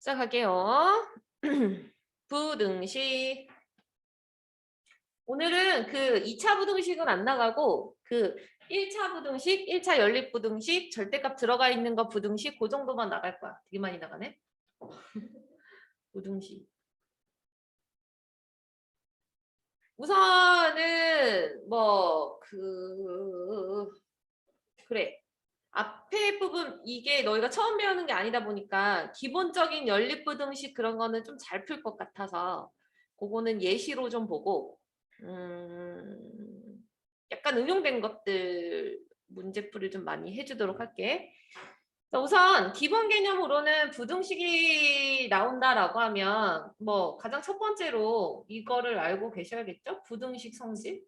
시작할게요. 부등식. 오늘은 그 2차 부등식은 안 나가고 그 1차 부등식, 1차 연립부등식, 절대값 들어가 있는 거 부등식 그 정도만 나갈 거야. 되게 많이 나가네. 부등식. 우선은 그래. 앞에 부분 이게 너희가 처음 배우는 게 아니다 보니까 기본적인 연립부등식 그런 거는 좀 잘 풀 것 같아서 그거는 예시로 좀 보고 약간 응용된 것들 문제풀이를 좀 많이 해주도록 할게. 우선 기본 개념으로는 부등식이 나온다라고 하면 가장 첫 번째로 이거를 알고 계셔야겠죠? 부등식 성질.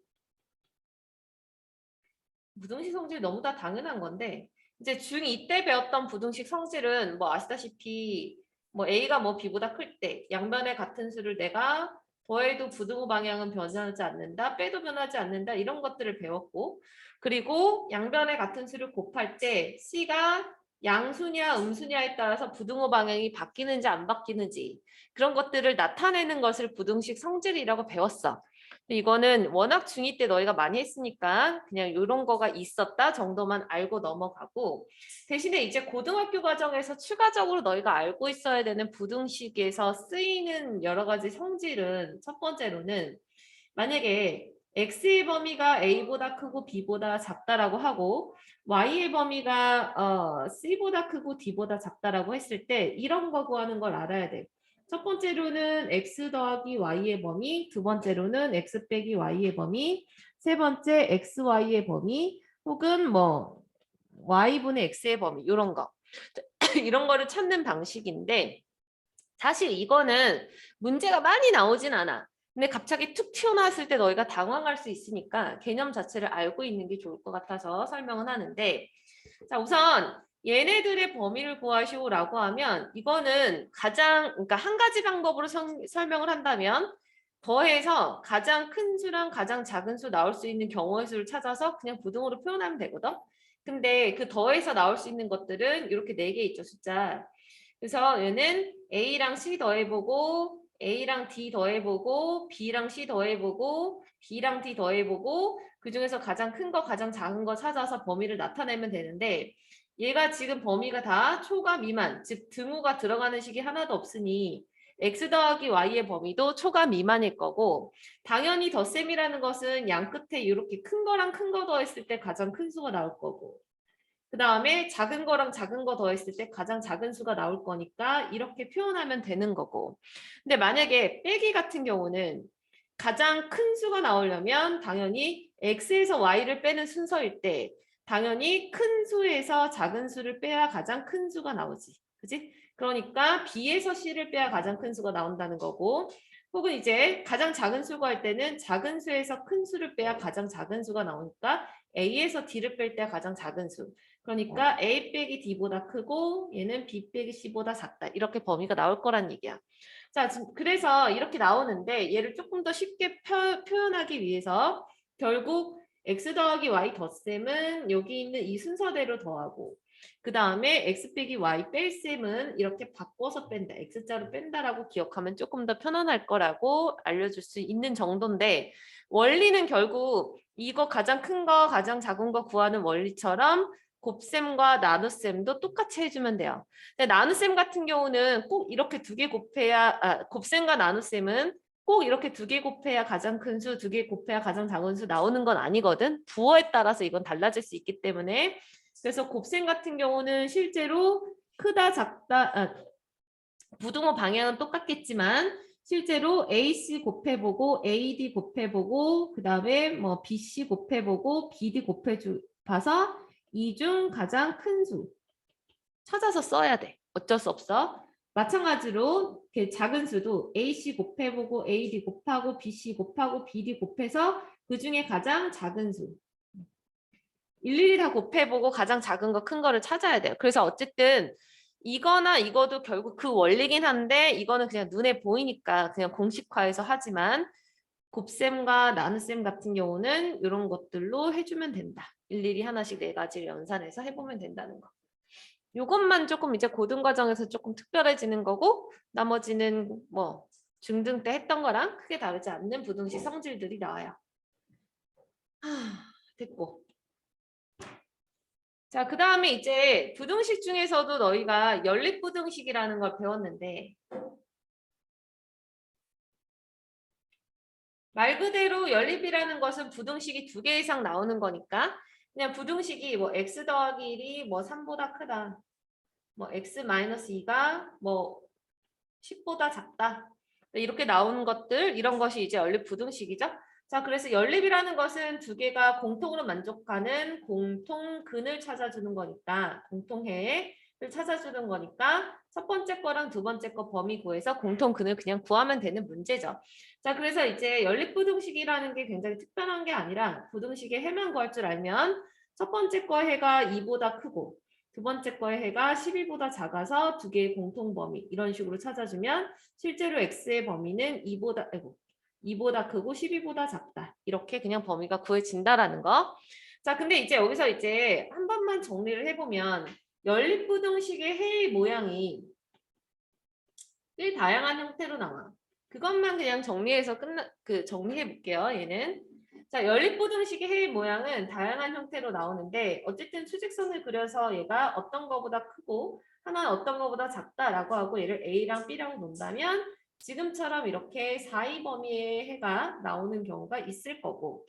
부등식 성질 너무 다 당연한 건데 이제 중2 때 배웠던 부등식 성질은 아시다시피 A가 B보다 클 때 양변의 같은 수를 내가 더해도 부등호 방향은 변하지 않는다, 빼도 변하지 않는다 이런 것들을 배웠고 그리고 양변의 같은 수를 곱할 때 C가 양수냐 음수냐에 따라서 부등호 방향이 바뀌는지 안 바뀌는지 그런 것들을 나타내는 것을 부등식 성질이라고 배웠어. 이거는 워낙 중2 때 너희가 많이 했으니까 그냥 이런 거가 있었다 정도만 알고 넘어가고 대신에 이제 고등학교 과정에서 추가적으로 너희가 알고 있어야 되는 부등식에서 쓰이는 여러 가지 성질은 첫 번째로는 만약에 X의 범위가 A보다 크고 B보다 작다라고 하고 Y의 범위가 C보다 크고 D보다 작다라고 했을 때 이런 거 구하는 걸 알아야 돼. 첫 번째로는 x 더하기 y의 범위, 두 번째로는 x 빼기 y의 범위, 세 번째 xy의 범위, 혹은 y분의 x의 범위 이런 거. 이런 거를 찾는 방식인데 사실 이거는 문제가 많이 나오진 않아. 근데 갑자기 툭 튀어나왔을 때 너희가 당황할 수 있으니까 개념 자체를 알고 있는 게 좋을 것 같아서 설명은 하는데 자 우선 얘네들의 범위를 구하시오라고 하면 이거는 그러니까 한 가지 방법으로 설명을 한다면 더해서 가장 큰 수랑 가장 작은 수 나올 수 있는 경우의 수를 찾아서 그냥 부등호로 표현하면 되거든. 근데 그 더해서 나올 수 있는 것들은 이렇게 4개 있죠, 숫자. 그래서 얘는 A랑 C 더해보고 A랑 D 더해보고 B랑 C 더해보고 B랑 D 더해보고 그중에서 가장 큰 거 가장 작은 거 찾아서 범위를 나타내면 되는데 얘가 지금 범위가 다 초과 미만 즉 등호가 들어가는 식이 하나도 없으니 x 더하기 y의 범위도 초과 미만일 거고 당연히 덧셈이라는 것은 양 끝에 이렇게 큰 거랑 큰 거 더했을 때 가장 큰 수가 나올 거고 그 다음에 작은 거랑 작은 거 더했을 때 가장 작은 수가 나올 거니까 이렇게 표현하면 되는 거고 근데 만약에 빼기 같은 경우는 가장 큰 수가 나오려면 당연히 x에서 y를 빼는 순서일 때 당연히 큰 수에서 작은 수를 빼야 가장 큰 수가 나오지. 그지? 그러니까 b에서 c를 빼야 가장 큰 수가 나온다는 거고 혹은 이제 가장 작은 수가 할 때는 작은 수에서 큰 수를 빼야 가장 작은 수가 나오니까 a에서 d를 뺄 때 가장 작은 수. 그러니까 a 빼기 d보다 크고 얘는 b 빼기 c보다 작다. 이렇게 범위가 나올 거란 얘기야. 자, 그래서 이렇게 나오는데 얘를 조금 더 쉽게 표현하기 위해서 결국 x 더하기 y 덧셈은 여기 있는 이 순서대로 더하고 그 다음에 x 빼기 y 뺄셈은 이렇게 바꿔서 뺀다. x자로 뺀다라고 기억하면 조금 더 편안할 거라고 알려줄 수 있는 정도인데 원리는 결국 이거 가장 큰 거 가장 작은 거 구하는 원리처럼 곱셈과 나눗셈도 똑같이 해주면 돼요. 근데 나눗셈 같은 경우는 꼭 이렇게 2개 곱해야 곱셈과 나눗셈은 꼭 이렇게 2개 곱해야 가장 큰 수, 2개 곱해야 가장 작은 수 나오는 건 아니거든. 부호에 따라서 이건 달라질 수 있기 때문에 그래서 곱셈 같은 경우는 실제로 크다, 작다, 부등호 방향은 똑같겠지만 실제로 AC 곱해보고 AD 곱해보고 그 다음에 BC 곱해보고 BD 곱해봐서 이 중 가장 큰 수 찾아서 써야 돼. 어쩔 수 없어. 마찬가지로 작은 수도 AC 곱해보고 AD 곱하고 BC 곱하고 BD 곱해서 그 중에 가장 작은 수 일일이 다 곱해보고 가장 작은 거 큰 거를 찾아야 돼요. 그래서 어쨌든 이거나 이거도 결국 그 원리긴 한데 이거는 그냥 눈에 보이니까 그냥 공식화해서 하지만 곱셈과 나눗셈 같은 경우는 이런 것들로 해주면 된다. 일일이 하나씩 4가지를 연산해서 해보면 된다는 거. 요것만 조금 이제 고등 과정에서 조금 특별해지는 거고 나머지는 뭐 중등 때 했던 거랑 크게 다르지 않는 부등식 성질들이 나와요. 됐고. 자, 그 다음에 이제 부등식 중에서도 너희가 연립부등식이라는 걸 배웠는데 말 그대로 연립이라는 것은 부등식이 2개 이상 나오는 거니까 그냥 부등식이 뭐 x 더하기 1이 뭐 3보다 크다. 뭐 x-2가 뭐 10보다 작다. 이렇게 나오는 것들 이런 것이 이제 연립 부등식이죠. 자, 그래서 연립이라는 것은 2개가 공통으로 만족하는 공통근을 찾아주는 거니까 공통해를 찾아주는 거니까 첫 번째 거랑 두 번째 거 범위 구해서 공통근을 그냥 구하면 되는 문제죠. 자, 그래서 이제 연립 부등식이라는 게 굉장히 특별한 게 아니라 부등식의 해만 구할 줄 알면 첫 번째 거 해가 2보다 크고 두 번째 거의 해가 12보다 작아서 2개의 공통 범위 이런 식으로 찾아주면 실제로 x의 범위는 2보다 크고 12보다 작다. 이렇게 그냥 범위가 구해진다라는 거. 자, 근데 이제 여기서 이제 한 번만 정리를 해보면 연립부등식의 해의 모양이 꽤 다양한 형태로 나와. 그것만 그냥 정리해서 정리해 볼게요. 얘는. 자, 연립부등식의 해의 모양은 다양한 형태로 나오는데 어쨌든 수직선을 그려서 얘가 어떤 거보다 크고 하나는 어떤 거보다 작다라고 하고 얘를 A랑 B랑 놓는다면 지금처럼 이렇게 사이 범위의 해가 나오는 경우가 있을 거고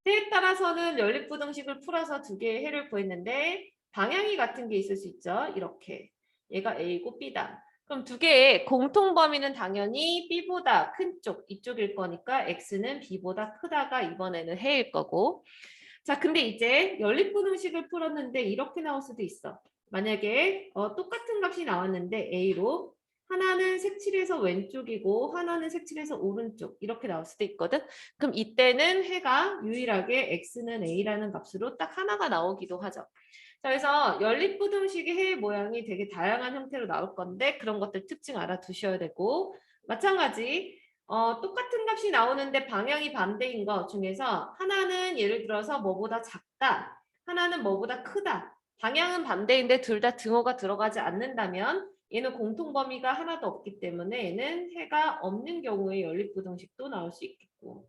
해에 따라서는 연립부등식을 풀어서 2개의 해를 구했는데 방향이 같은 게 있을 수 있죠. 이렇게 얘가 A고 B다. 그럼 2개의 공통 범위는 당연히 B보다 큰 쪽, 이쪽일 거니까 X는 B보다 크다가 이번에는 해일 거고. 자, 근데 이제 연립부등식을 풀었는데 이렇게 나올 수도 있어. 만약에 똑같은 값이 나왔는데 A로 하나는 색칠해서 왼쪽이고 하나는 색칠해서 오른쪽 이렇게 나올 수도 있거든. 그럼 이때는 해가 유일하게 X는 A라는 값으로 딱 하나가 나오기도 하죠. 자, 그래서 연립부등식의 해의 모양이 되게 다양한 형태로 나올 건데 그런 것들 특징 알아두셔야 되고 마찬가지 똑같은 값이 나오는데 방향이 반대인 것 중에서 하나는 예를 들어서 뭐보다 작다, 하나는 뭐보다 크다. 방향은 반대인데 둘 다 등호가 들어가지 않는다면 얘는 공통 범위가 하나도 없기 때문에 얘는 해가 없는 경우에 연립부등식도 나올 수 있겠고.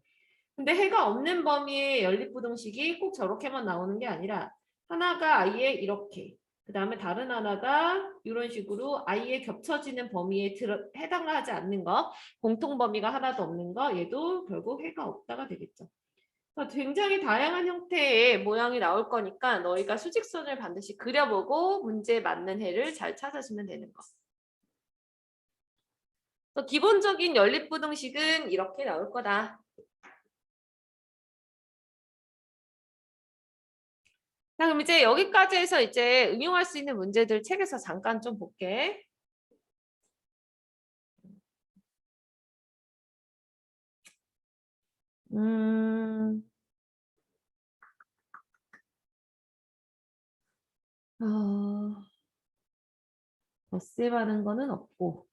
근데 해가 없는 범위의 연립부등식이 꼭 저렇게만 나오는 게 아니라 하나가 아예 이렇게 그 다음에 다른 하나가 이런 식으로 아예 겹쳐지는 범위에 해당하지 않는 거 공통 범위가 하나도 없는 거 얘도 결국 해가 없다가 되겠죠. 굉장히 다양한 형태의 모양이 나올 거니까 너희가 수직선을 반드시 그려보고 문제에 맞는 해를 잘 찾아주면 되는 거. 기본적인 연립부등식은 이렇게 나올 거다. 자, 그럼 이제 여기까지 해서 이제 응용할 수 있는 문제들 책에서 잠깐 좀 볼게. 덧셈하는 거는 없고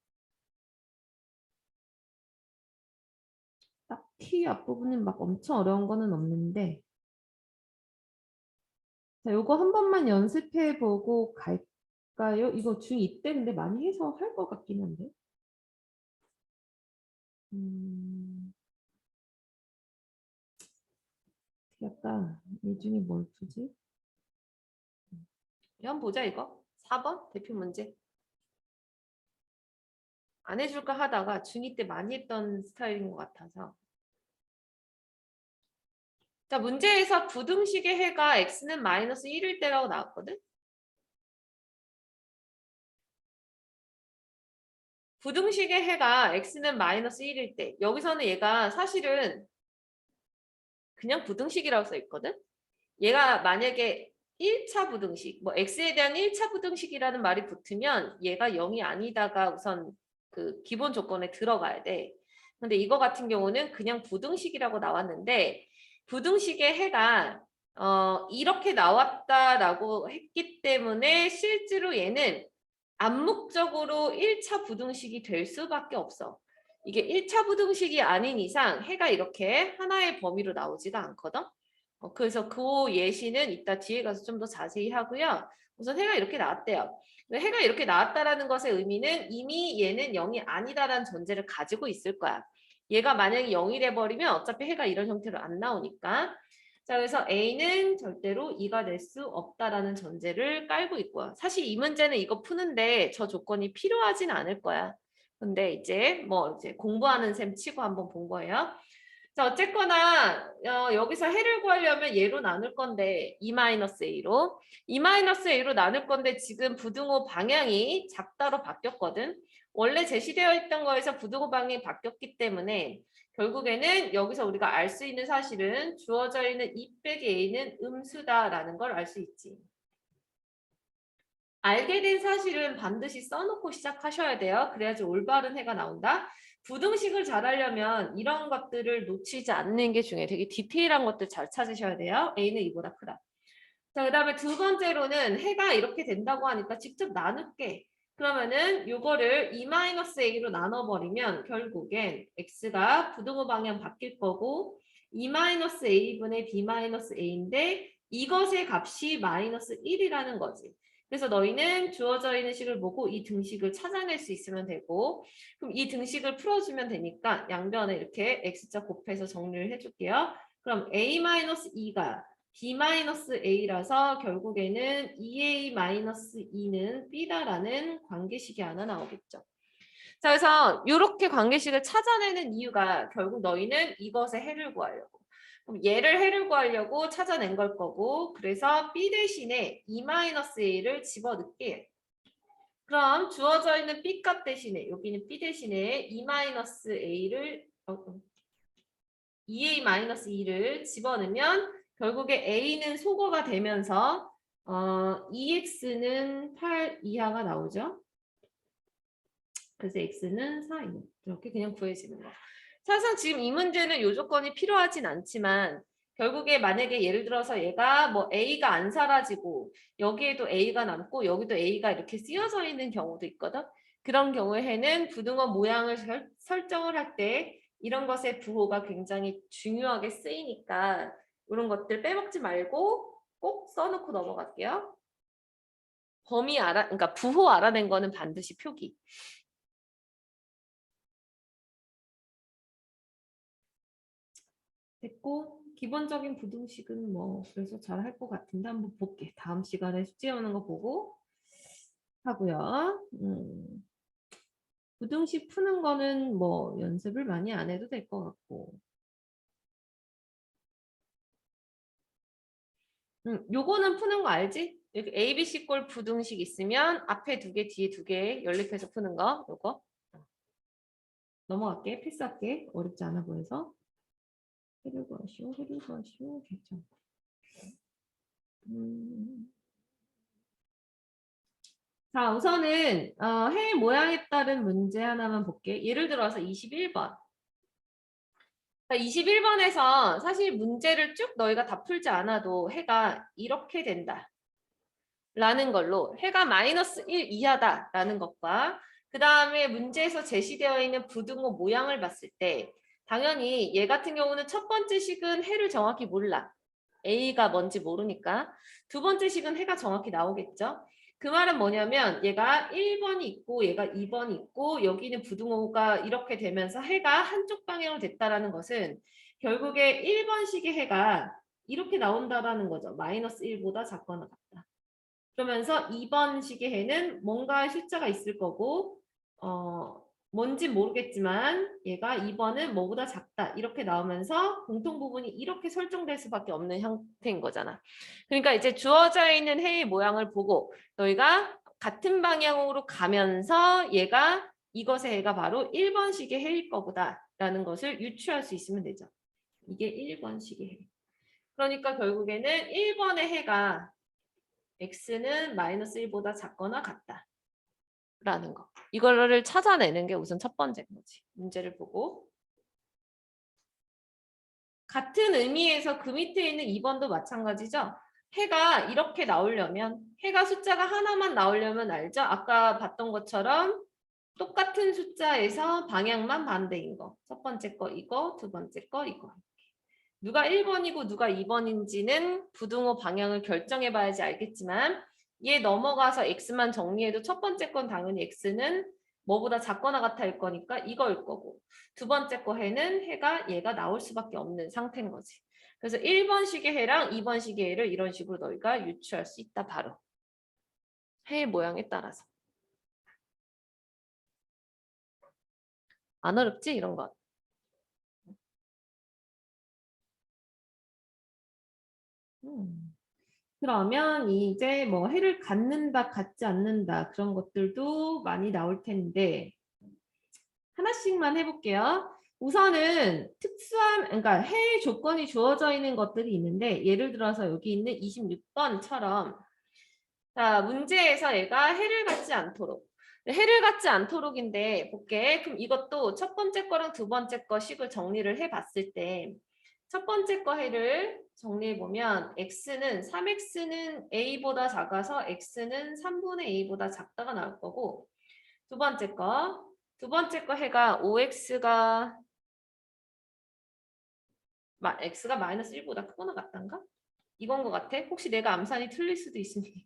딱히 앞부분은 막 엄청 어려운 거는 없는데 자, 요거 한 번만 연습해 보고 갈까요? 이거 중2 때 근데 많이 해서 할 것 같긴 한데 약간 이 중에 뭘 풀지? 한번 보자 이거 4번 대표 문제 안 해줄까 하다가 중2 때 많이 했던 스타일인 것 같아서 자, 문제에서 부등식의 해가 x는 마이너스 1일 때라고 나왔거든? 부등식의 해가 x는 마이너스 1일 때 여기서는 얘가 사실은 그냥 부등식이라고 써 있거든? 얘가 만약에 1차 부등식, 뭐 x에 대한 1차 부등식이라는 말이 붙으면 얘가 0이 아니다가 우선 그 기본 조건에 들어가야 돼. 근데 이거 같은 경우는 그냥 부등식이라고 나왔는데 부등식의 해가 이렇게 나왔다라고 했기 때문에 실제로 얘는 암묵적으로 1차 부등식이 될 수밖에 없어. 이게 1차 부등식이 아닌 이상 해가 이렇게 하나의 범위로 나오지가 않거든. 그래서 그 예시는 이따 뒤에 가서 좀 더 자세히 하고요. 우선 해가 이렇게 나왔대요. 해가 이렇게 나왔다라는 것의 의미는 이미 얘는 0이 아니다라는 전제를 가지고 있을 거야. 얘가 만약에 0이 돼버리면 어차피 해가 이런 형태로 안 나오니까. 자, 그래서 A는 절대로 2가 될 수 없다라는 전제를 깔고 있고요. 사실 이 문제는 이거 푸는데 저 조건이 필요하진 않을 거야. 근데 이제 뭐 이제 공부하는 셈 치고 한번 본 거예요. 자, 어쨌거나 여기서 해를 구하려면 얘로 나눌 건데 2-a로 2-a로 나눌 건데 지금 부등호 방향이 작다로 바뀌었거든. 원래 제시되어 있던 거에서 부등호 방향이 바뀌었기 때문에 결국에는 여기서 우리가 알 수 있는 사실은 주어져 있는 2-a는 음수다라는 걸 알 수 있지. 알게 된 사실은 반드시 써놓고 시작하셔야 돼요. 그래야지 올바른 해가 나온다. 부등식을 잘 하려면 이런 것들을 놓치지 않는 게 중요해요. 되게 디테일한 것들 잘 찾으셔야 돼요. A는 이보다 크다. 자, 그 다음에 두 번째로는 해가 이렇게 된다고 하니까 직접 나눌게. 그러면은 요거를 2-a로 나눠버리면 결국엔 x가 부등호 방향 바뀔 거고 2-a분의 b-a인데 이것의 값이 -1이라는 거지. 그래서 너희는 주어져 있는 식을 보고 이 등식을 찾아낼 수 있으면 되고 그럼 이 등식을 풀어주면 되니까 양변에 이렇게 x자 곱해서 정리를 해줄게요. 그럼 a-2가 b-a라서 결국에는 2a-2는 b다라는 관계식이 하나 나오겠죠. 자, 그래서 이렇게 관계식을 찾아내는 이유가 결국 너희는 이것의 해를 구하려고. 그럼 얘를 해를 구하려고 찾아낸 걸 거고 그래서 b 대신에 2-a를 집어넣게. 그럼 주어져 있는 b 값 대신에 여기는 b 대신에 2-a를 2a-2를 집어넣으면 결국에 a는 소거가 되면서 2x는 8 이하가 나오죠. 그래서 x는 4 이하. 이렇게 그냥 구해지는 거. 사실 지금 이 문제는 요 조건이 필요하진 않지만 결국에 만약에 예를 들어서 얘가 뭐 a가 안 사라지고 여기에도 a가 남고 여기도 a가 이렇게 쓰여져 있는 경우도 있거든. 그런 경우에는 부등호 모양을 설정을 할 때 이런 것의 부호가 굉장히 중요하게 쓰이니까 이런 것들 빼먹지 말고 꼭 써놓고 넘어갈게요. 그러니까 부호 알아낸 거는 반드시 표기. 됐고 기본적인 부등식은 뭐 그래서 잘 할 것 같은데 한번 볼게. 다음 시간에 숙제 오는 거 보고 하고요. 부등식 푸는 거는 뭐 연습을 많이 안 해도 될 것 같고. 요거는 푸는 거 알지? 이렇게 ABC 꼴 부등식 있으면 앞에 2개, 뒤에 2개 연립해서 푸는 거 요거. 넘어갈게. 패스할게. 어렵지 않아 보여서. 해를 구하시오. 결정. 자, 우선은 해 모양에 따른 문제 하나만 볼게. 예를 들어서 21번. 21번에서 사실 문제를 쭉 너희가 다 풀지 않아도 해가 이렇게 된다. 라는 걸로 해가 -1 이하다라는 것과 그 다음에 문제에서 제시되어 있는 부등호 모양을 봤을 때 당연히 얘 같은 경우는 첫 번째 식은 해를 정확히 몰라. A가 뭔지 모르니까. 두 번째 식은 해가 정확히 나오겠죠. 그 말은 뭐냐면 얘가 1번이 있고 얘가 2번이 있고 여기는 부등호가 이렇게 되면서 해가 한쪽 방향으로 됐다라는 것은 결국에 1번식의 해가 이렇게 나온다라는 거죠. -1보다 작거나 같다. 그러면서 2번식의 해는 뭔가 숫자가 있을 거고 뭔지 모르겠지만 얘가 2번은 뭐보다 작다 이렇게 나오면서 공통 부분이 이렇게 설정될 수밖에 없는 형태인 거잖아. 그러니까 이제 주어져 있는 해의 모양을 보고 너희가 같은 방향으로 가면서 얘가 이것의 해가 바로 1번식의 해일 거보다 라는 것을 유추할 수 있으면 되죠. 이게 1번식의 해. 그러니까 결국에는 1번의 해가 x는 -1보다 작거나 같다. 라는 거. 이거를 찾아내는 게 우선 첫 번째인 거지. 문제를 보고. 같은 의미에서 그 밑에 있는 2번도 마찬가지죠. 해가 이렇게 나오려면 해가 숫자가 하나만 나오려면 알죠? 아까 봤던 것처럼 똑같은 숫자에서 방향만 반대인 거. 첫 번째 거 이거, 두 번째 거 이거. 누가 1번이고 누가 2번인지는 부등호 방향을 결정해 봐야지 알겠지만 얘 넘어가서 x만 정리해도 첫 번째 건 당연히 x는 뭐보다 작거나 같아일 거니까 이거일 거고 두 번째 거 해는 해가 얘가 나올 수밖에 없는 상태인 거지. 그래서 1번식의 해랑 2번식의 해를 이런 식으로 너희가 유추할 수 있다 바로. 해의 모양에 따라서. 안 어렵지 이런 거. 그러면 이제 뭐 해를 갖는다, 갖지 않는다 그런 것들도 많이 나올 텐데 하나씩만 해볼게요. 우선은 특수한, 그러니까 해 조건이 주어져 있는 것들이 있는데 예를 들어서 여기 있는 26번처럼 자, 문제에서 얘가 해를 갖지 않도록 해를 갖지 않도록인데 볼게. 그럼 이것도 첫 번째 거랑 두 번째 거 식을 정리를 해봤을 때 첫 번째 거 해를 정리해보면 x는 3x는 a보다 작아서 x는 3분의 a보다 작다가 나올 거고 두 번째 거 해가 5x가 x가 마이너스 1보다 크거나 같단가? 이건 것 같아? 혹시 내가 암산이 틀릴 수도 있으니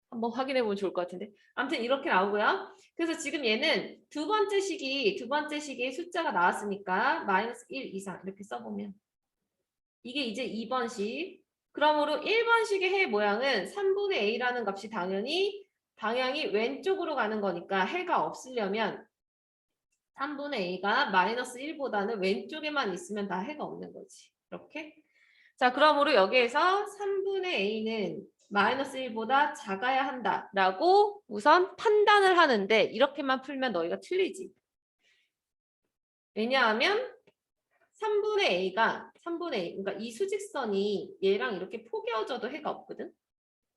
한번 확인해 보면 좋을 것 같은데 아무튼 이렇게 나오고요. 그래서 지금 얘는 두 번째 식이 숫자가 나왔으니까 마이너스 1 이상 이렇게 써보면 이게 이제 2번식 그러므로 1번식의 해 모양은 3분의 a라는 값이 당연히 방향이 왼쪽으로 가는 거니까 해가 없으려면 3분의 a가 마이너스 1보다는 왼쪽에만 있으면 다 해가 없는 거지. 이렇게. 자, 그러므로 여기에서 3분의 a는 마이너스 1보다 작아야 한다라고 우선 판단을 하는데 이렇게만 풀면 너희가 틀리지. 왜냐하면 3분의 A가 3분의 A, 그러니까 이 수직선이 얘랑 이렇게 포개어져도 해가 없거든.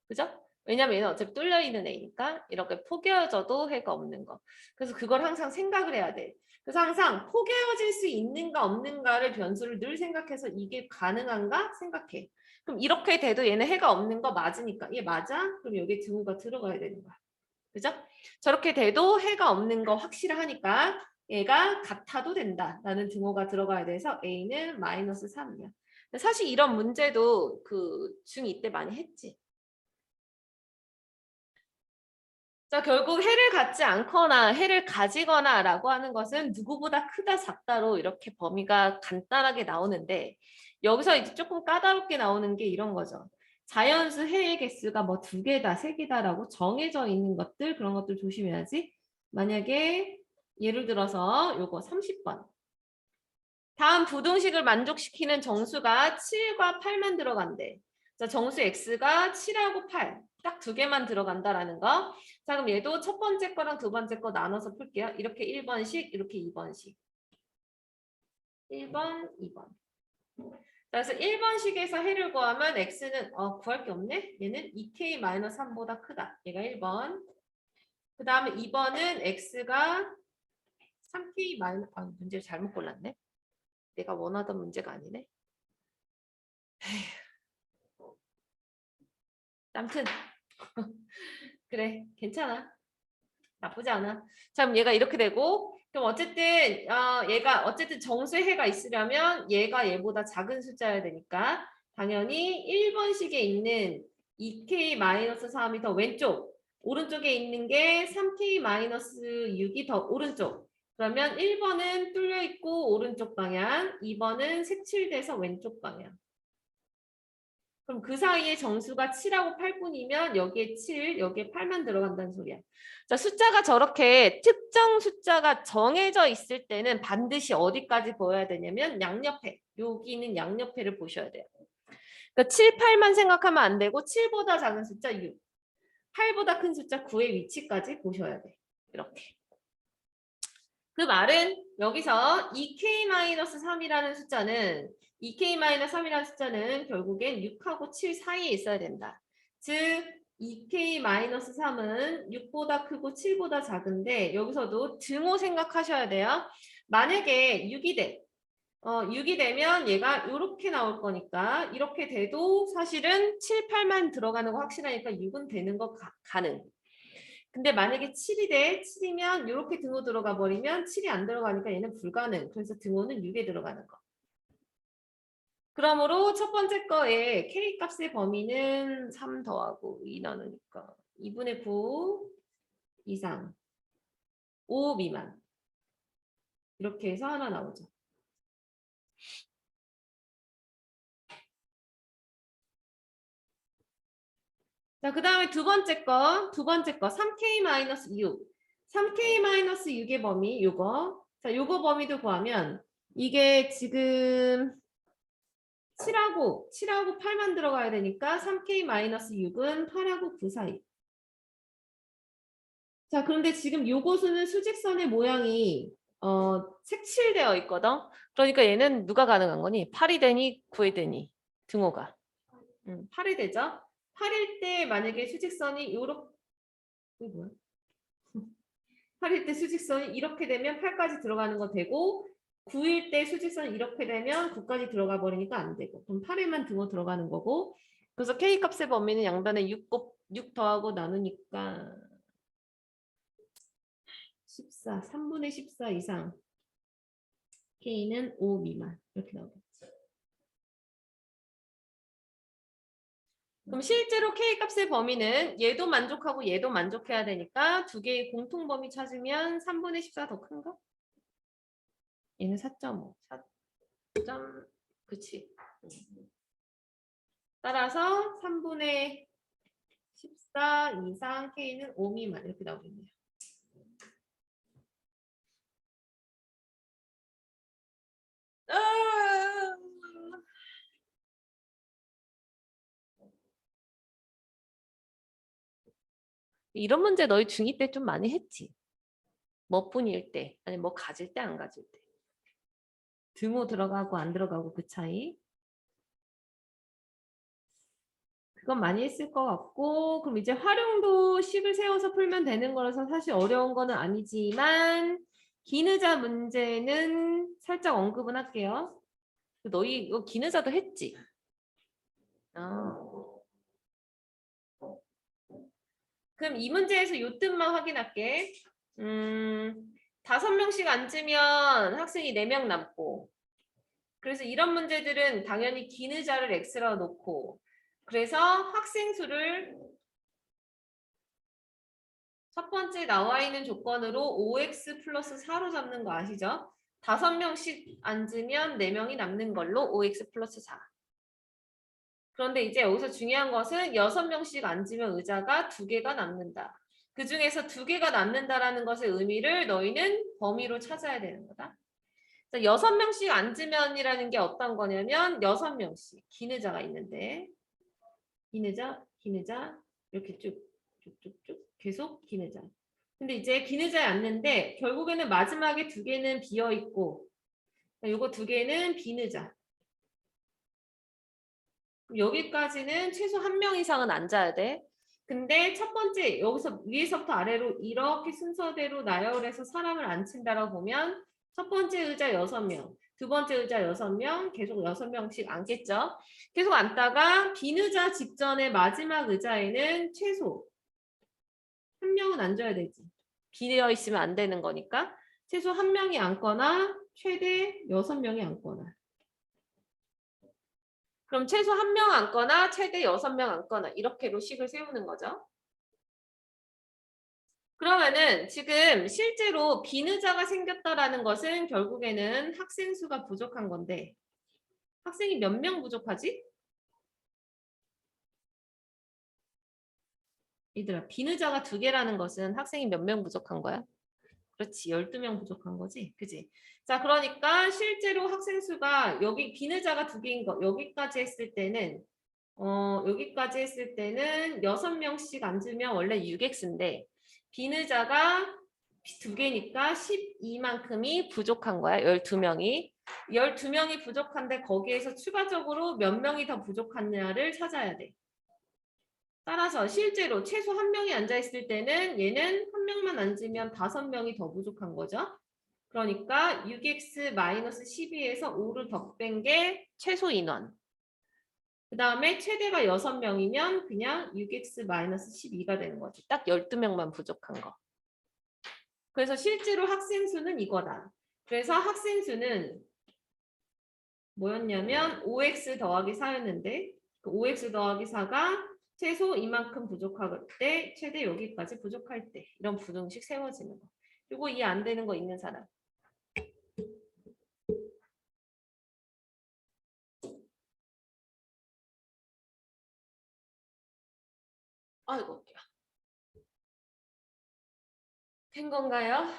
그죠? 왜냐면 얘는 어차피 뚫려 있는 A니까 이렇게 포개어져도 해가 없는 거. 그래서 그걸 항상 생각을 해야 돼. 그래서 항상 포개어질 수 있는가 없는가를 변수를 늘 생각해서 이게 가능한가 생각해. 그럼 이렇게 돼도 얘는 해가 없는 거 맞으니까 얘 맞아? 그럼 여기에 등호가 들어가야 되는 거야. 그죠? 저렇게 돼도 해가 없는 거 확실하니까 얘가 같아도 된다라는 등호가 들어가야 돼서 A는 마이너스 3이야. 사실 이런 문제도 그 중2 때 많이 했지. 자, 결국 해를 갖지 않거나 해를 가지거나 라고 하는 것은 누구보다 크다 작다로 이렇게 범위가 간단하게 나오는데 여기서 이제 조금 까다롭게 나오는 게 이런 거죠. 자연수 해의 개수가 뭐 2개다, 3개다라고 정해져 있는 것들 그런 것들 조심해야지. 만약에 예를 들어서 요거 30번. 다음 부등식을 만족시키는 정수가 7과 8만 들어간대. 자, 정수 x가 7하고 8. 딱 2개만 들어간다라는 거. 자, 그럼 얘도 첫 번째 거랑 두 번째 거 나눠서 풀게요. 이렇게 1번식, 이렇게 2번식. 1번, 2번. 그래서 1번식에서 해를 구하면 x는 구할 게 없네. 얘는 2k-3보다 크다. 얘가 1번. 그 다음에 2번은 x가 3k- 문제를 잘못 골랐네. 내가 원하던 문제가 아니네. 아무튼 그래 괜찮아. 나쁘지 않아. 자, 그럼 얘가 이렇게 되고 그럼 어쨌든 얘가 어쨌든 정수의 해가 있으려면 얘가 얘보다 작은 숫자여야 되니까 당연히 1번식에 있는 2k-3이 더 왼쪽 오른쪽에 있는 게 3k-6이 더 오른쪽 그러면 1번은 뚫려 있고 오른쪽 방향 2번은 색칠돼서 왼쪽 방향 그럼 그 사이에 정수가 7하고 8분이면 여기에 7, 여기에 8만 들어간다는 소리야. 자, 숫자가 저렇게 특정 숫자가 정해져 있을 때는 반드시 어디까지 보여야 되냐면 양옆에. 여기는 양옆에를 보셔야 돼요. 그러니까 7, 8만 생각하면 안 되고 7보다 작은 숫자 6, 8보다 큰 숫자 9의 위치까지 보셔야 돼. 이렇게. 그 말은 여기서 2k-3이라는 숫자는 2k-3이라는 숫자는 결국엔 6하고 7 사이에 있어야 된다. 즉 2k-3은 6보다 크고 7보다 작은데 여기서도 등호 생각하셔야 돼요. 만약에 6이 돼. 6이 되면 얘가 이렇게 나올 거니까 이렇게 돼도 사실은 7, 8만 들어가는 거 확실하니까 6은 되는 거 가능. 근데 만약에 7이 돼, 7이면 이렇게 등호 들어가 버리면 7이 안 들어가니까 얘는 불가능. 그래서 등호는 6에 들어가는 거. 그러므로 첫 번째 거에 K 값의 범위는 3 더하고 2 나누니까 2분의 9 이상 5 미만 이렇게 해서 하나 나오죠. 자, 그 다음에 두 번째 거 3K-6 3K-6의 범위 요거 자, 요거 범위도 구하면 이게 지금 7하고 8만 들어가야 되니까 3K-6은 8하고 9 사이. 자, 그런데 지금 요것은 수직선의 모양이 색칠되어 있거든. 그러니까 얘는 누가 가능한 거니? 8이 되니 9이 되니 등호가. 8이 되죠? 8일 때 만약에 수직선이 요렇게 이게 뭐야? 8일 때 수직선이 이렇게 되면 8까지 들어가는 거 되고 9일 때 수직선이 이렇게 되면 9까지 들어가 버리니까 안 되고 그럼 8에만 등호 들어가는 거고 그래서 K 값의 범위는 양변에 6 더하고 나누니까 14, 3분의 14 이상 K는 5 미만 이렇게 나오겠지. 그럼 실제로 K 값의 범위는 얘도 만족하고 얘도 만족해야 되니까 두 개의 공통 범위 찾으면 3분의 14 더 큰가? 얘는 4.5. 4점 그치. 따라서 3분의 14 이상 K는 5 미만 이렇게 나오겠네요. 이런 문제 너희 중2 때 좀 많이 했지? 뭐 뿐일 때, 아니 뭐 가질 때 안 가질 때. 등호 들어가고 안 들어가고 그 차이. 그건 많이 했을 것 같고 그럼 이제 활용도 식을 세워서 풀면 되는 거라서 사실 어려운 거는 아니지만 기느자 문제는 살짝 언급은 할게요. 너희 이거 기느자도 했지? 그럼 이 문제에서 요 뜻만 확인할게. 5명씩 앉으면 학생이 4명 남고 그래서 이런 문제들은 당연히 기느자를 X로 놓고 그래서 학생 수를 첫 번째 나와 있는 조건으로 5x 플러스 4로 잡는 거 아시죠? 5명씩 앉으면 4명이 남는 걸로 5x 플러스 4. 그런데 이제 여기서 중요한 것은 6명씩 앉으면 의자가 2개가 남는다. 그 중에서 2개가 남는다라는 것의 의미를 너희는 범위로 찾아야 되는 거다. 6명씩 앉으면이라는 게 어떤 거냐면 6명씩 기느자가 있는데 기느자 이렇게 쭉쭉쭉쭉 계속 기느자. 근데 이제 기느자에 앉는데 결국에는 마지막에 2개는 비어 있고 요거 2개는 비느자. 여기까지는 최소 1명 이상은 앉아야 돼. 근데 첫 번째 여기서 위에서부터 아래로 이렇게 순서대로 나열해서 사람을 앉힌다라고 보면 첫 번째 의자 6명, 두 번째 의자 6명, 계속 6명씩 앉겠죠. 계속 앉다가 비느자 직전에 마지막 의자에는 최소 1명은 앉아야 되지. 비어 있으면 안 되는 거니까 최소 1명이 앉거나 최대 6명이 앉거나 그럼 최소 1명 앉거나 최대 6명 앉거나 이렇게로 식을 세우는 거죠. 그러면은 지금 실제로 비느자가 생겼다라는 것은 결국에는 학생 수가 부족한 건데 학생이 몇 명 부족하지? 얘들아 비느자가 2개라는 것은 학생이 몇 명 부족한 거야? 그렇지 12명 부족한 거지 그지? 자 그러니까 실제로 학생 수가 여기 비느자가 2개인 거 여기까지 했을 때는 6명씩 앉으면 원래 6x인데 비느자가 2개니까 12만큼이 부족한 거야. 12명이. 12명이 부족한데 거기에서 추가적으로 몇 명이 더 부족하냐를 찾아야 돼. 따라서 실제로 최소 1명이 앉아있을 때는 얘는 1명만 앉으면 5명이 더 부족한 거죠. 그러니까 6x-12에서 5를 더 뺀 게 최소 인원. 그 다음에 최대가 6명이면 그냥 6x-12가 되는 거지. 딱 12명만 부족한 거. 그래서 실제로 학생 수는 이거다. 그래서 학생 수는 뭐였냐면 5x 더하기 4였는데 그 5x 더하기 4가 최소 이만큼 부족할 때 최대 여기까지 부족할 때 이런 부등식 세워지는 거. 그리고 이해 안 되는 거 있는 사람. 아이고 된 건가요?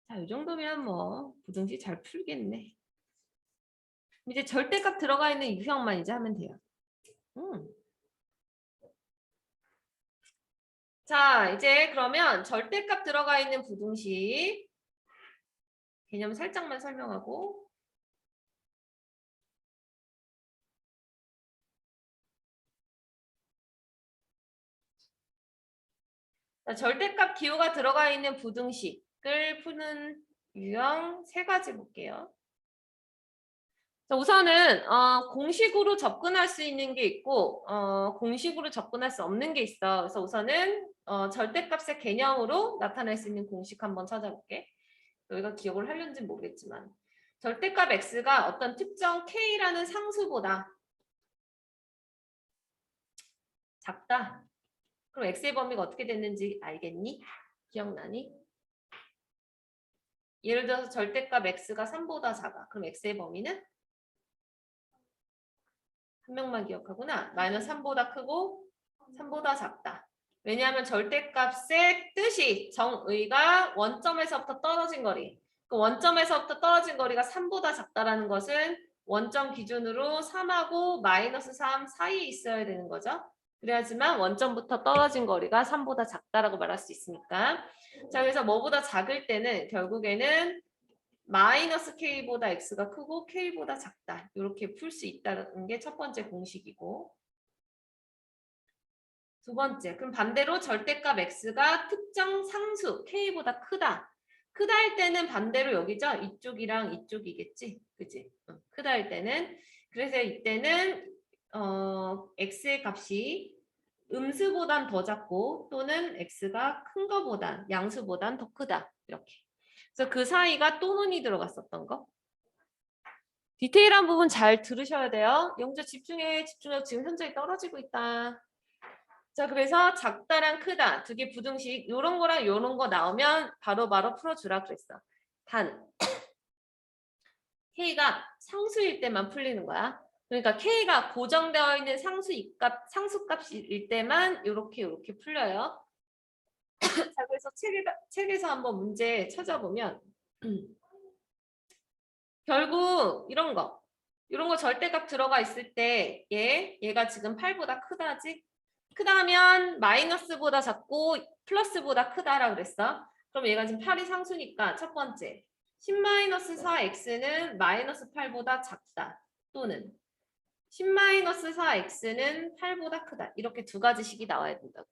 자, 이 정도면 뭐 부등식 잘 풀겠네. 이제 절대값 들어가 있는 유형만 이제 하면 돼요. 자, 이제 그러면 절대값 들어가 있는 부등식 개념 살짝만 설명하고 자, 절대값 기호가 들어가 있는 부등식을 푸는 유형 세 가지 볼게요. 자, 우선은 공식으로 접근할 수 있는 게 있고 공식으로 접근할 수 없는 게 있어. 그래서 우선은 절대값의 개념으로 나타낼 수 있는 공식 한번 찾아볼게. 너희가 기억을 하려는지 모르겠지만 절대값 x가 어떤 특정 k라는 상수보다 작다. 그럼 x의 범위가 어떻게 됐는지 알겠니? 기억나니? 예를 들어서 절대값 x가 3보다 작아. 그럼 x의 범위는? 한 명만 기억하구나. 마이너스 3보다 크고 3보다 작다. 왜냐하면 절대값의 뜻이 정의가 원점에서부터 떨어진 거리. 그 원점에서부터 떨어진 거리가 3보다 작다라는 것은 원점 기준으로 3하고 마이너스 3 사이에 있어야 되는 거죠. 그래야지만 원점부터 떨어진 거리가 3보다 작다라고 말할 수 있으니까. 자, 그래서 뭐보다 작을 때는 결국에는 마이너스 k보다 x가 크고 k보다 작다. 이렇게 풀 수 있다는 게 첫 번째 공식이고 두 번째, 그럼 반대로 절대값 x가 특정 상수 k보다 크다. 크다 할 때는 반대로 여기죠? 이쪽이랑 이쪽이겠지? 그치? 크다 할 때는 그래서 이때는 x의 값이 음수보단 더 작고 또는 x가 큰 거보단 양수보단 더 크다. 이렇게. 그래서 그 사이가 또는이 들어갔었던 거. 디테일한 부분 잘 들으셔야 돼요. 영재 집중해. 집중력 지금 현저히 떨어지고 있다. 자, 그래서 작다랑 크다 두 개 부등식 요런 거랑 요런 거 나오면 바로바로 풀어주라 그랬어. 단 K가 상수일 때만 풀리는 거야. 그러니까 K가 고정되어 있는 상수값일 때만 요렇게 풀려요. 자, 그래서 책에서 한번 문제 찾아보면 결국 이런 거 절대값 들어가 있을 때 얘가 지금 8보다 크다지? 크다 하면 마이너스보다 작고 플러스보다 크다라고 그랬어. 그럼 얘가 지금 8이 상수니까 첫 번째 10-4x는 마이너스 8보다 작다. 또는 10-4x는 8보다 크다. 이렇게 두 가지 식이 나와야 된다고.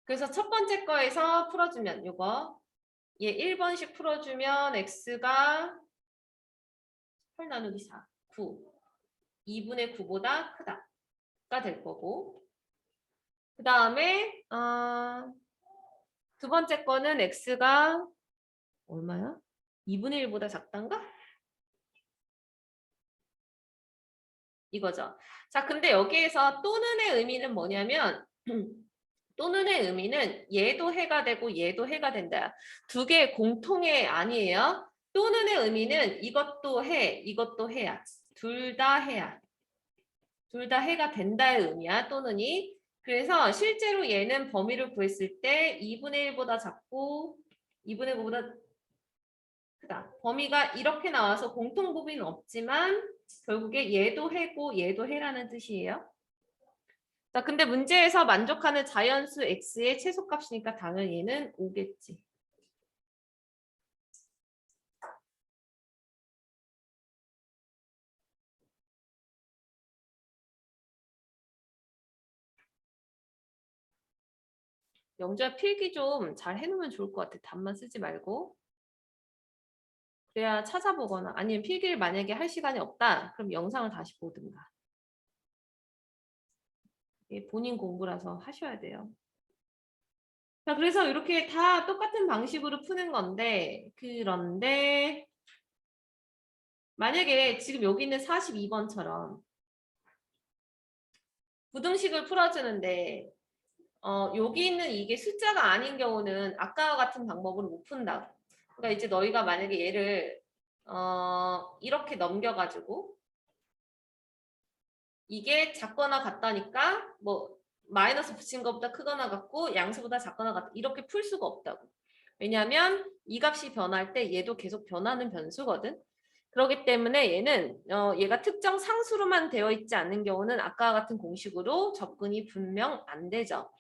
그래서 첫 번째 거에서 풀어주면 요거 얘 1번씩 풀어주면 x가 8 나누기 4, 9. 2분의 9보다 크다가 될 거고 그 다음에 두 번째 거는 x가 얼마야? 2분의 1보다 작단가? 이거죠. 자, 근데 여기에서 또는의 의미는 뭐냐면 또는의 의미는 얘도 해가 되고 얘도 해가 된다. 두 개 공통의 아니에요. 또는의 의미는 이것도 해, 이것도 해야. 둘 다 해야. 둘 다 해가 된다의 의미야. 또는이. 그래서 실제로 얘는 범위를 구했을 때 2분의 1보다 작고 2분의 9보다 크다. 범위가 이렇게 나와서 공통부비는 없지만 결국에 얘도 해고 얘도 해라는 뜻이에요. 자, 근데 문제에서 만족하는 자연수 x의 최소값이니까 당연히 얘는 5겠지. 영주야 필기 좀 잘 해놓으면 좋을 것 같아. 답만 쓰지 말고. 그래야 찾아보거나 아니면 필기를 만약에 할 시간이 없다. 그럼 영상을 다시 보든가. 이게 본인 공부라서 하셔야 돼요. 자, 그래서 이렇게 다 똑같은 방식으로 푸는 건데, 그런데 만약에 지금 여기 있는 42번처럼 부등식을 풀어주는데 여기 있는 이게 숫자가 아닌 경우는 아까와 같은 방법으로 못 푼다고. 그러니까 이제 너희가 만약에 얘를 이렇게 넘겨가지고 이게 작거나 같다니까 뭐 마이너스 붙인 것보다 크거나 같고 양수보다 작거나 같다 이렇게 풀 수가 없다고. 왜냐하면 이 값이 변할 때 얘도 계속 변하는 변수거든. 그렇기 때문에 얘는 얘가 특정 상수로만 되어 있지 않는 경우는 아까와 같은 공식으로 접근이 분명 안 되죠.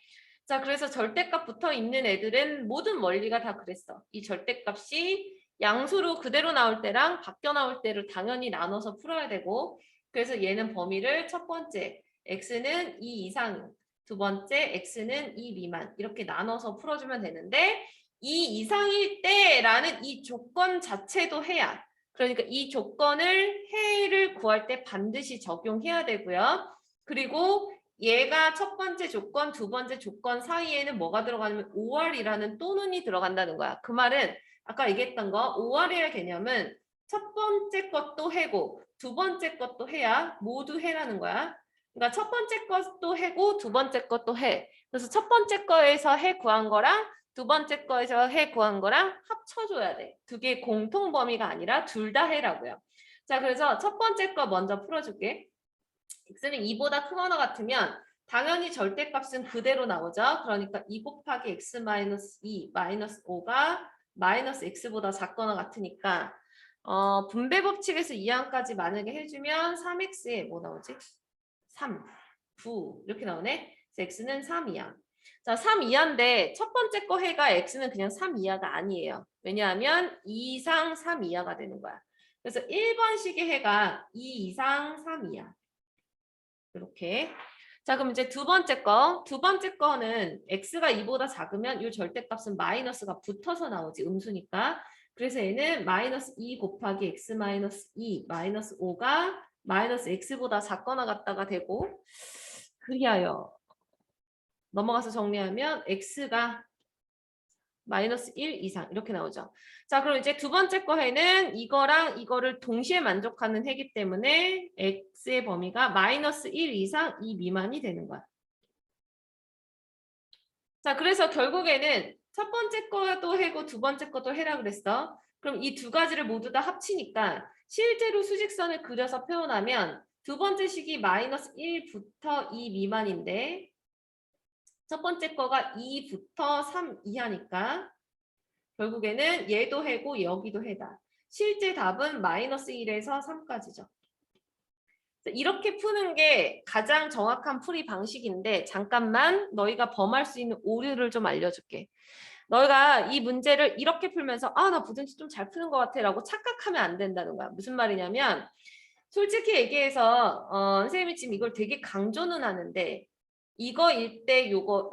자, 그래서 절대값 붙어 있는 애들은 모든 원리가 다 그랬어. 이 절대값이 양수로 그대로 나올 때랑 바뀌어 나올 때를 당연히 나눠서 풀어야 되고, 그래서 얘는 범위를 첫 번째 x는 2 이상, 두 번째 x는 2 미만 이렇게 나눠서 풀어주면 되는데 2 이상일 때라는 이 조건 자체도 해야, 그러니까 이 조건을 해를 구할 때 반드시 적용해야 되고요. 그리고 얘가 첫 번째 조건, 두 번째 조건 사이에는 뭐가 들어가냐면 5월이라는 또는이 들어간다는 거야. 그 말은 아까 얘기했던 거 5월이라는 개념은 첫 번째 것도 해고 두 번째 것도 해야 모두 해라는 거야. 그러니까 첫 번째 것도 해고 두 번째 것도 해. 그래서 첫 번째 거에서 해 구한 거랑 두 번째 거에서 해 구한 거랑 합쳐줘야 돼. 두 개의 공통 범위가 아니라 둘 다 해라고요. 자, 그래서 첫 번째 거 먼저 풀어줄게. x는 2보다 크거나 같으면 당연히 절대값은 그대로 나오죠. 그러니까 2 곱하기 x 마이너스 2 마이너스 5가 마이너스 x보다 작거나 같으니까 분배 법칙에서 2항까지 만약에 해주면 3x에 뭐 나오지? 3, 9 이렇게 나오네. 그래서 x는 3 이하. 자, 3 이하인데 첫 번째 거 해가 x는 그냥 3 이하가 아니에요. 왜냐하면 2 이상 3 이하가 되는 거야. 그래서 1번식의 해가 2 이상 3 이하. 이렇게. 자, 그럼 이제 두 번째 거. 두 번째 거는 x가 2보다 작으면 이 절대값은 마이너스가 붙어서 나오지. 음수니까. 그래서 얘는 마이너스 2 곱하기 x 마이너스 2 마이너스 5가 마이너스 x보다 작거나 같다가 되고, 그리하여 넘어가서 정리하면 x가 마이너스 1 이상 이렇게 나오죠. 자, 그럼 이제 두 번째 거 해는 이거랑 이거를 동시에 만족하는 해기 때문에 x의 범위가 마이너스 1 이상 2 미만이 되는 거야. 자, 그래서 결국에는 첫 번째 거도 해고 두 번째 것도 해라 그랬어. 그럼 이 두 가지를 모두 다 합치니까 실제로 수직선을 그려서 표현하면 두 번째 식이 마이너스 1부터 2 미만인데 첫 번째 거가 2부터 3 이하니까 결국에는 얘도 해고 여기도 해다. 실제 답은 마이너스 1에서 3까지죠. 이렇게 푸는 게 가장 정확한 풀이 방식인데 잠깐만 너희가 범할 수 있는 오류를 좀 알려줄게. 너희가 이 문제를 이렇게 풀면서 나 부등식 좀 잘 푸는 것 같아 라고 착각하면 안 된다는 거야. 무슨 말이냐면 솔직히 얘기해서 선생님이 지금 이걸 되게 강조는 하는데 이거일 때 요거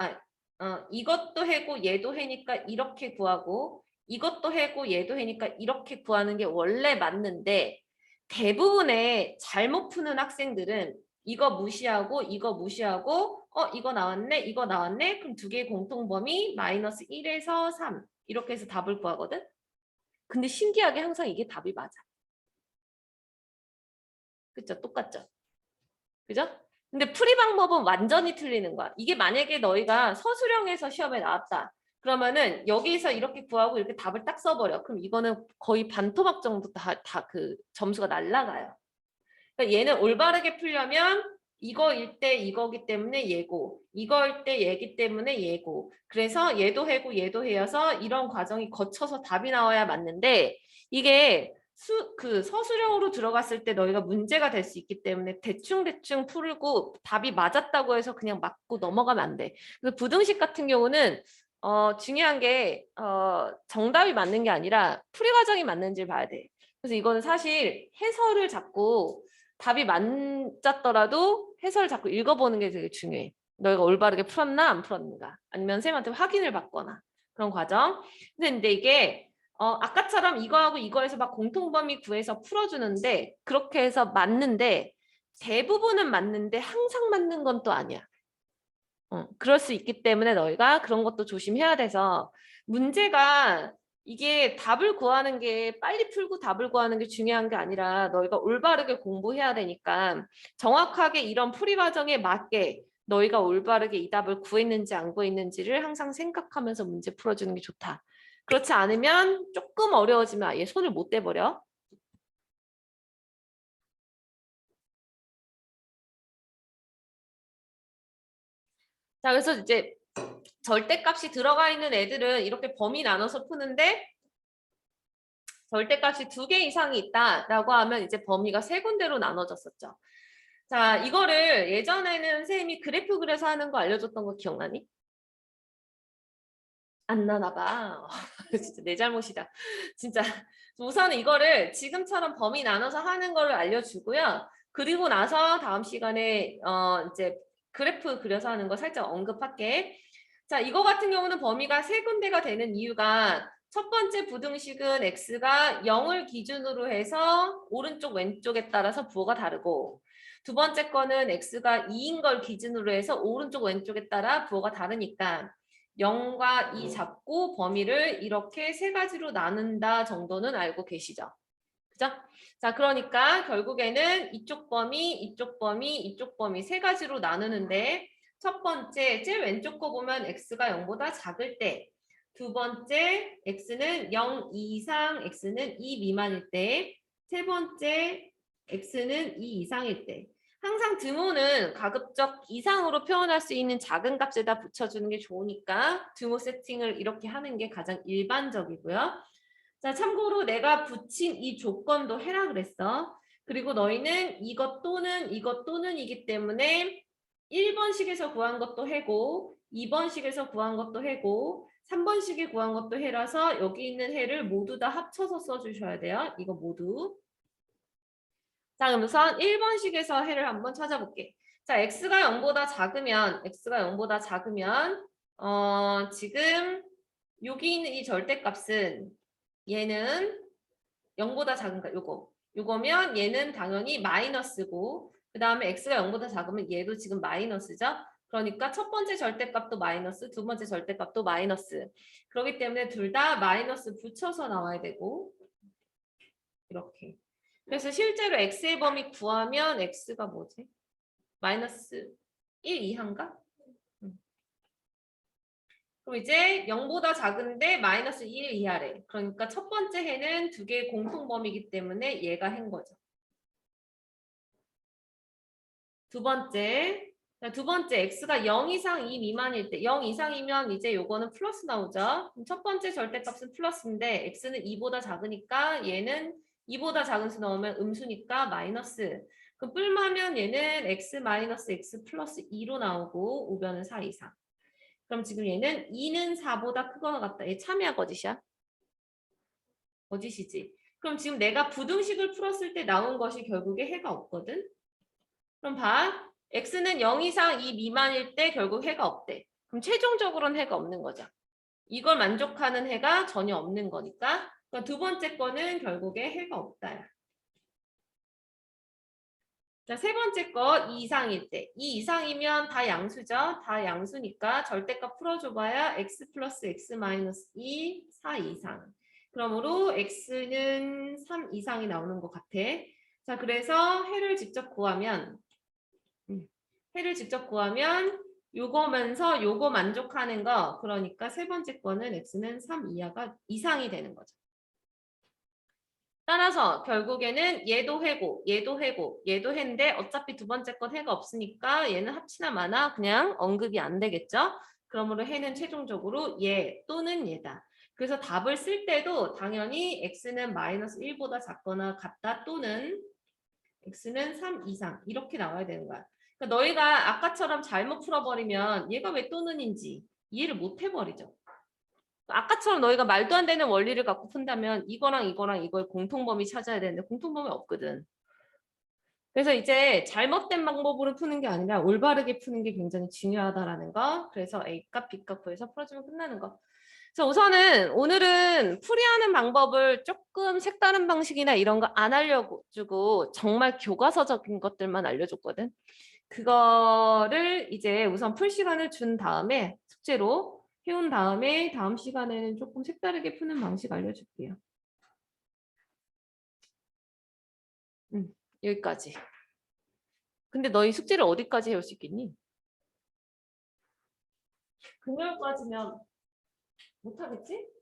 이것도 해고 얘도 해니까 이렇게 구하고 이것도 해고 얘도 해니까 이렇게 구하는 게 원래 맞는데 대부분의 잘못 푸는 학생들은 이거 무시하고 이거 무시하고 이거 나왔네 이거 나왔네 그럼 두 개의 공통범위 마이너스 1에서 3 이렇게 해서 답을 구하거든. 근데 신기하게 항상 이게 답이 맞아. 그쵸? 똑같죠? 그죠? 근데 풀이 방법은 완전히 틀리는 거야. 이게 만약에 너희가 서술형에서 시험에 나왔다. 그러면은 여기서 이렇게 구하고 이렇게 답을 딱 써버려. 그럼 이거는 거의 반토막 정도 다 그 점수가 날라가요. 그러니까 얘는 올바르게 풀려면 이거일 때 이거기 때문에 얘고 이거일 때 얘기 때문에 얘고 그래서 얘도 해고 얘도 해여서 이런 과정이 거쳐서 답이 나와야 맞는데 이게 그 서술형으로 들어갔을 때 너희가 문제가 될 수 있기 때문에 대충대충 풀고 답이 맞았다고 해서 그냥 맞고 넘어가면 안 돼. 그래서 부등식 같은 경우는 중요한 게 정답이 맞는 게 아니라 풀이 과정이 맞는지를 봐야 돼. 그래서 이거는 사실 해설을 자꾸 답이 맞았더라도 해설을 자꾸 읽어보는 게 되게 중요해. 너희가 올바르게 풀었나 안 풀었는가 아니면 선생님한테 확인을 받거나 그런 과정. 근데 이게 아까처럼 이거하고 이거에서 막 공통범위 구해서 풀어주는데 그렇게 해서 맞는데 대부분은 맞는데 항상 맞는 건 또 아니야. 그럴 수 있기 때문에 너희가 그런 것도 조심해야 돼서 문제가 이게 답을 구하는 게 빨리 풀고 답을 구하는 게 중요한 게 아니라 너희가 올바르게 공부해야 되니까 정확하게 이런 풀이 과정에 맞게 너희가 올바르게 이 답을 구했는지 안 구했는지를 항상 생각하면서 문제 풀어주는 게 좋다. 그렇지 않으면 조금 어려워지면 아예 손을 못 대버려. 자, 그래서 이제 절대값이 들어가 있는 애들은 이렇게 범위 나눠서 푸는데 절대값이 2개 이상이 있다라고 하면 이제 범위가 3군데로 나눠졌었죠. 자, 이거를 예전에는 선생님이 그래프 그려서 하는 거 알려줬던 거 기억나니? 안 나나 봐. 진짜 내 잘못이다. 진짜 우선 이거를 지금처럼 범위 나눠서 하는 거를 알려주고요. 그리고 나서 다음 시간에 이제 그래프 그려서 하는 거 살짝 언급할게. 자, 이거 같은 경우는 범위가 3군데가 되는 이유가 첫 번째 부등식은 x가 0을 기준으로 해서 오른쪽 왼쪽에 따라서 부호가 다르고 두 번째 거는 x가 2인 걸 기준으로 해서 오른쪽 왼쪽에 따라 부호가 다르니까 0과 2 잡고 범위를 이렇게 3가지로 나눈다 정도는 알고 계시죠? 그죠? 자, 그러니까 결국에는 이쪽 범위, 이쪽 범위, 이쪽 범위 3가지로 나누는데 첫 번째, 제일 왼쪽 거 보면 x가 0보다 작을 때 두 번째, x는 0 이상, x는 2 미만일 때 세 번째, x는 2 이상일 때 항상 등호는 가급적 이상으로 표현할 수 있는 작은 값에다 붙여주는 게 좋으니까 등호 세팅을 이렇게 하는 게 가장 일반적이고요. 자, 참고로 내가 붙인 이 조건도 해라 그랬어. 그리고 너희는 이것 또는 이기 때문에 1번식에서 구한 것도 해고 2번식에서 구한 것도 해고 3번식에 구한 것도 해라서 여기 있는 해를 모두 다 합쳐서 써주셔야 돼요. 이거 모두. 자, 그럼 우선 1번식에서 해를 한번 찾아볼게. 자, x가 0보다 작으면 지금 여기 있는 이 절대값은 얘는 0보다 작은가? 요거면 얘는 당연히 마이너스고 그 다음에 x가 0보다 작으면 얘도 지금 마이너스죠? 그러니까 첫 번째 절대값도 마이너스, 두 번째 절대값도 마이너스. 그렇기 때문에 둘 다 마이너스 붙여서 나와야 되고 이렇게. 그래서 실제로 x의 범위 구하면 x가 뭐지? 마이너스 1 이하인가? 그럼 이제 0보다 작은데 마이너스 1 이하래. 그러니까 첫 번째 해는 2개의 공통범위이기 때문에 얘가 해인 거죠. 두 번째 x가 0 이상 2 미만일 때 0 이상이면 이제 요거는 플러스 나오죠. 그럼 첫 번째 절대값은 플러스인데 x는 2보다 작으니까 얘는 2보다 작은 수 넣으면 음수니까 마이너스. 그럼 뿔마면 얘는 x 마이너스 x 플러스 2로 나오고 우변은 4 이상. 그럼 지금 얘는 2는 4보다 크거나 같다. 얘 참이야 거짓이야? 거짓이지. 그럼 지금 내가 부등식을 풀었을 때 나온 것이 결국에 해가 없거든. 그럼 봐. x는 0 이상 2 미만일 때 결국 해가 없대. 그럼 최종적으로는 해가 없는 거죠. 이걸 만족하는 해가 전혀 없는 거니까. 그럼 두 번째 거는 결국에 해가 없다야. 자, 세 번째 거 2 이상일 때. 2 이상이면 다 양수죠. 다 양수니까 절대값 풀어줘봐야 x 플러스 x 마이너스 2, 4 이상. 그러므로 x는 3 이상이 나오는 것 같아. 자, 그래서 해를 직접 구하면 요거면서 요거 만족하는 거 그러니까 세 번째 거는 x는 3 이하가 이상이 되는 거죠. 따라서 결국에는 얘도 해고 얘도 해고 얘도 해인데 어차피 두 번째 건 해가 없으니까 얘는 합치나 마나 그냥 언급이 안 되겠죠. 그러므로 해는 최종적으로 얘 또는 얘다. 그래서 답을 쓸 때도 당연히 x는 마이너스 1보다 작거나 같다 또는 x는 3 이상 이렇게 나와야 되는 거야. 그러니까 너희가 아까처럼 잘못 풀어버리면 얘가 왜 또는인지 이해를 못 해버리죠. 아까처럼 너희가 말도 안 되는 원리를 갖고 푼다면 이거랑 이걸 공통범위 찾아야 되는데 공통범위 없거든. 그래서 이제 잘못된 방법으로 푸는 게 아니라 올바르게 푸는 게 굉장히 중요하다라는 거. 그래서 A값, B값 구해서 풀어주면 끝나는 거. 그래서 우선은 오늘은 풀이하는 방법을 조금 색다른 방식이나 이런 거 안 알려주고 정말 교과서적인 것들만 알려줬거든. 그거를 이제 우선 풀 시간을 준 다음에 숙제로 해온 다음에 다음 시간에는 조금 색다르게 푸는 방식 알려줄게요. 여기까지. 근데 너희 숙제를 어디까지 해올 수 있겠니? 금요일까지면 못하겠지?